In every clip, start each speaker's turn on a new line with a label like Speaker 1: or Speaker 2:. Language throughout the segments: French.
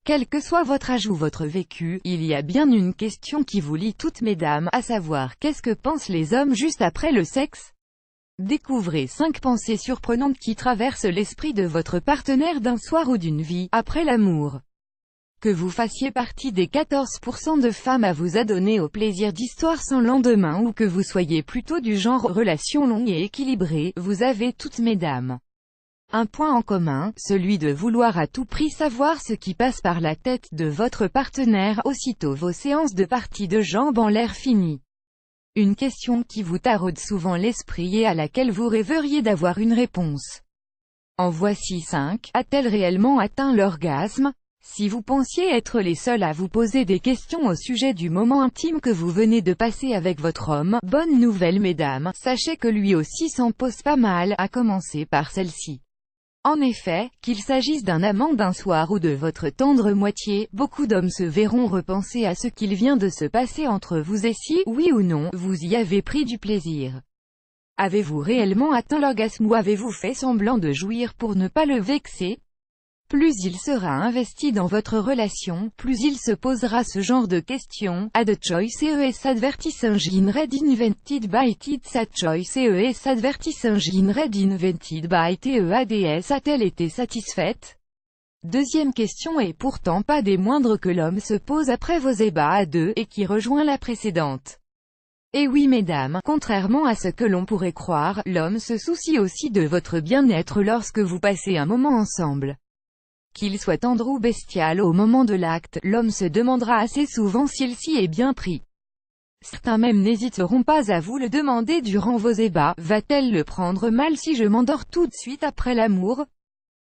Speaker 1: Quel que soit votre âge ou votre vécu, il y a bien une question qui vous lie toutes mesdames, à savoir, qu'est-ce que pensent les hommes juste après le sexe? Découvrez 5 pensées surprenantes qui traversent l'esprit de votre partenaire d'un soir ou d'une vie, après l'amour. Que vous fassiez partie des 14% de femmes à vous adonner au plaisir d'histoires sans lendemain ou que vous soyez plutôt du genre relation longue et équilibrée, vous avez toutes mesdames un point en commun, celui de vouloir à tout prix savoir ce qui passe par la tête de votre partenaire aussitôt vos séances de parties de jambes en l'air finies. Une question qui vous taraude souvent l'esprit et à laquelle vous rêveriez d'avoir une réponse. En voici 5. A-t-elle réellement atteint l'orgasme? Si vous pensiez être les seuls à vous poser des questions au sujet du moment intime que vous venez de passer avec votre homme, bonne nouvelle mesdames, sachez que lui aussi s'en pose pas mal, à commencer par celle-ci. En effet, qu'il s'agisse d'un amant d'un soir ou de votre tendre moitié, beaucoup d'hommes se verront repenser à ce qu'il vient de se passer entre vous et si, oui ou non, vous y avez pris du plaisir. Avez-vous réellement atteint l'orgasme ou avez-vous fait semblant de jouir pour ne pas le vexer? Plus il sera investi dans votre relation, plus il se posera ce genre de questions. A the choice is advertising red invented by it's a choice is advertising red invented by TEADS. A-t-elle été satisfaite? Deuxième question et pourtant pas des moindres que l'homme se pose après vos ébats à deux, et qui rejoint la précédente. Et oui mesdames, contrairement à ce que l'on pourrait croire, l'homme se soucie aussi de votre bien-être lorsque vous passez un moment ensemble. Qu'il soit tendre ou bestial au moment de l'acte, l'homme se demandera assez souvent s'il s'y est bien pris. Certains même n'hésiteront pas à vous le demander durant vos ébats. Va-t-elle le prendre mal si je m'endors tout de suite après l'amour?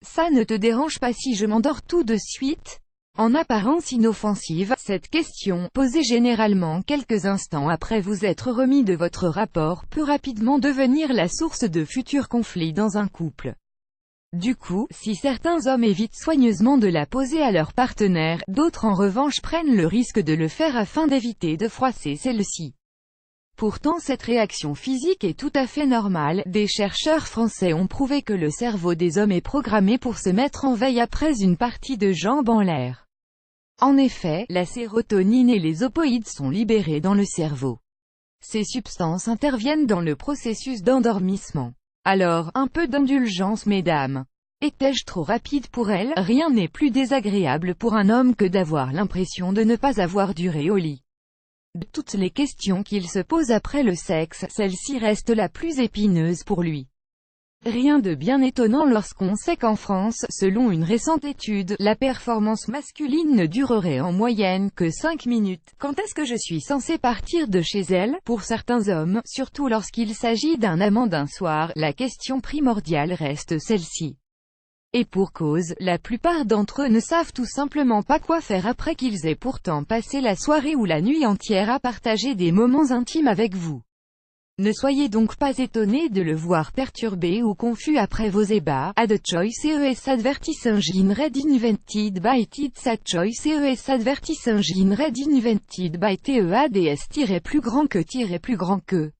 Speaker 1: Ça ne te dérange pas si je m'endors tout de suite? En apparence inoffensive, cette question, posée généralement quelques instants après vous être remis de votre rapport, peut rapidement devenir la source de futurs conflits dans un couple. Du coup, si certains hommes évitent soigneusement de la poser à leur partenaire, d'autres en revanche prennent le risque de le faire afin d'éviter de froisser celle-ci. Pourtant cette réaction physique est tout à fait normale. Des chercheurs français ont prouvé que le cerveau des hommes est programmé pour se mettre en veille après une partie de jambes en l'air. En effet, la sérotonine et les opoïdes sont libérés dans le cerveau. Ces substances interviennent dans le processus d'endormissement. Alors, un peu d'indulgence mesdames. Étais-je trop rapide pour elle? Rien n'est plus désagréable pour un homme que d'avoir l'impression de ne pas avoir duré au lit. De toutes les questions qu'il se pose après le sexe, celle-ci reste la plus épineuse pour lui. Rien de bien étonnant lorsqu'on sait qu'en France, selon une récente étude, la performance masculine ne durerait en moyenne que 5 minutes. Quand est-ce que je suis censé partir de chez elle? Pour certains hommes, surtout lorsqu'il s'agit d'un amant d'un soir, la question primordiale reste celle-ci. Et pour cause, la plupart d'entre eux ne savent tout simplement pas quoi faire après qu'ils aient pourtant passé la soirée ou la nuit entière à partager des moments intimes avec vous. Ne soyez donc pas étonnés de le voir perturbé ou confus après vos ébats. A the choice is advertising red invented by it's a choice is advertising red invented by TEADS plus grand que